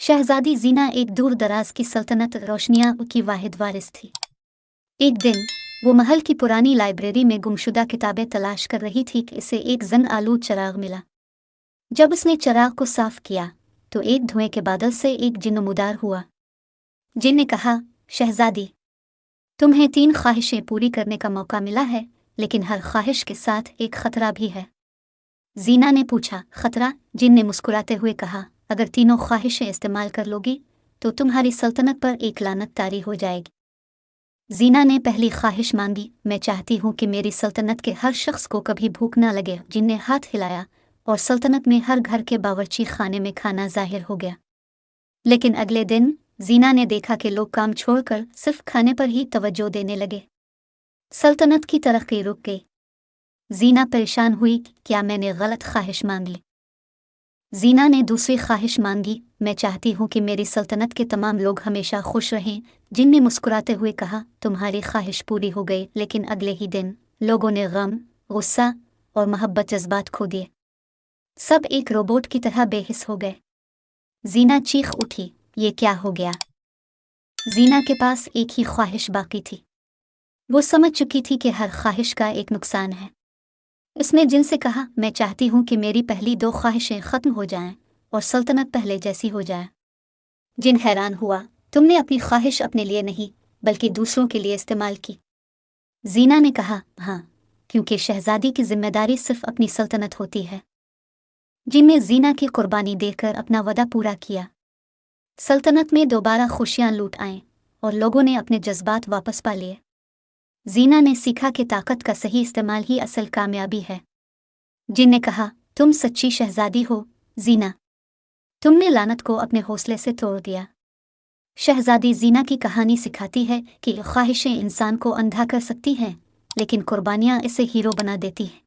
शहजादी जीना एक दूर दराज की सल्तनत रोशनियां की वाहिद वारिस थी। एक दिन वो महल की पुरानी लाइब्रेरी में गुमशुदा किताबें तलाश कर रही थी कि इसे एक जंग आलूद चिराग मिला। जब उसने चिराग को साफ किया तो एक धुएं के बादल से एक जिन नमूदार हुआ। जिन ने कहा, शहजादी, तुम्हें 3 ख्वाहिशें पूरी करने का मौका मिला है, लेकिन हर ख्वाहिश के साथ एक खतरा भी है। जीना ने पूछा, खतरा? जिन ने मुस्कुराते हुए कहा, अगर तीनों ख्वाहिशें इस्तेमाल कर लोगी तो तुम्हारी सल्तनत पर एक लानत तारी हो जाएगी। जीना ने पहली ख्वाहिश मांगी, मैं चाहती हूँ कि मेरी सल्तनत के हर शख्स को कभी भूख न लगे। जिन ने हाथ हिलाया और सल्तनत में हर घर के बावर्ची खाने में खाना जाहिर हो गया। लेकिन अगले दिन जीना ने देखा कि लोग काम छोड़कर सिर्फ खाने पर ही तवज्जो देने लगे। सल्तनत की तरक्की रुक गई। जीना परेशान हुई, क्या मैंने गलत ख्वाहिश मांग ली? जीना ने दूसरी ख्वाहिश मांगी, मैं चाहती हूँ कि मेरी सल्तनत के तमाम लोग हमेशा खुश रहें। जिन ने मुस्कुराते हुए कहा, तुम्हारी ख्वाहिश पूरी हो गई। लेकिन अगले ही दिन लोगों ने गम, गुस्सा और मोहब्बत जज्बात खो दिए। सब एक रोबोट की तरह बेहिस हो गए। जीना चीख उठी, ये क्या हो गया? जीना के पास एक ही ख्वाहिश बाकी थी। वो समझ चुकी थी कि हर ख्वाहिश का एक नुकसान है। उसने जिन से कहा, मैं चाहती हूँ कि मेरी पहली 2 ख्वाहिशें ख़त्म हो जाएं और सल्तनत पहले जैसी हो जाए। जिन हैरान हुआ, तुमने अपनी ख्वाहिश अपने लिए नहीं बल्कि दूसरों के लिए इस्तेमाल की। जीना ने कहा, हाँ, क्योंकि शहजादी की जिम्मेदारी सिर्फ अपनी सल्तनत होती है। जिन ने जीना की कुर्बानी देकर अपना वदा पूरा किया। सल्तनत में दोबारा खुशियाँ लूट आएं और लोगों ने अपने जज्बात वापस पा लिए। जीना ने सीखा कि ताकत का सही इस्तेमाल ही असल कामयाबी है। जिन ने कहा, तुम सच्ची शहजादी हो जीना, तुमने लानत को अपने हौसले से तोड़ दिया। शहजादी जीना की कहानी सिखाती है कि ख्वाहिशें इंसान को अंधा कर सकती हैं, लेकिन कुर्बानियाँ इसे हीरो बना देती हैं।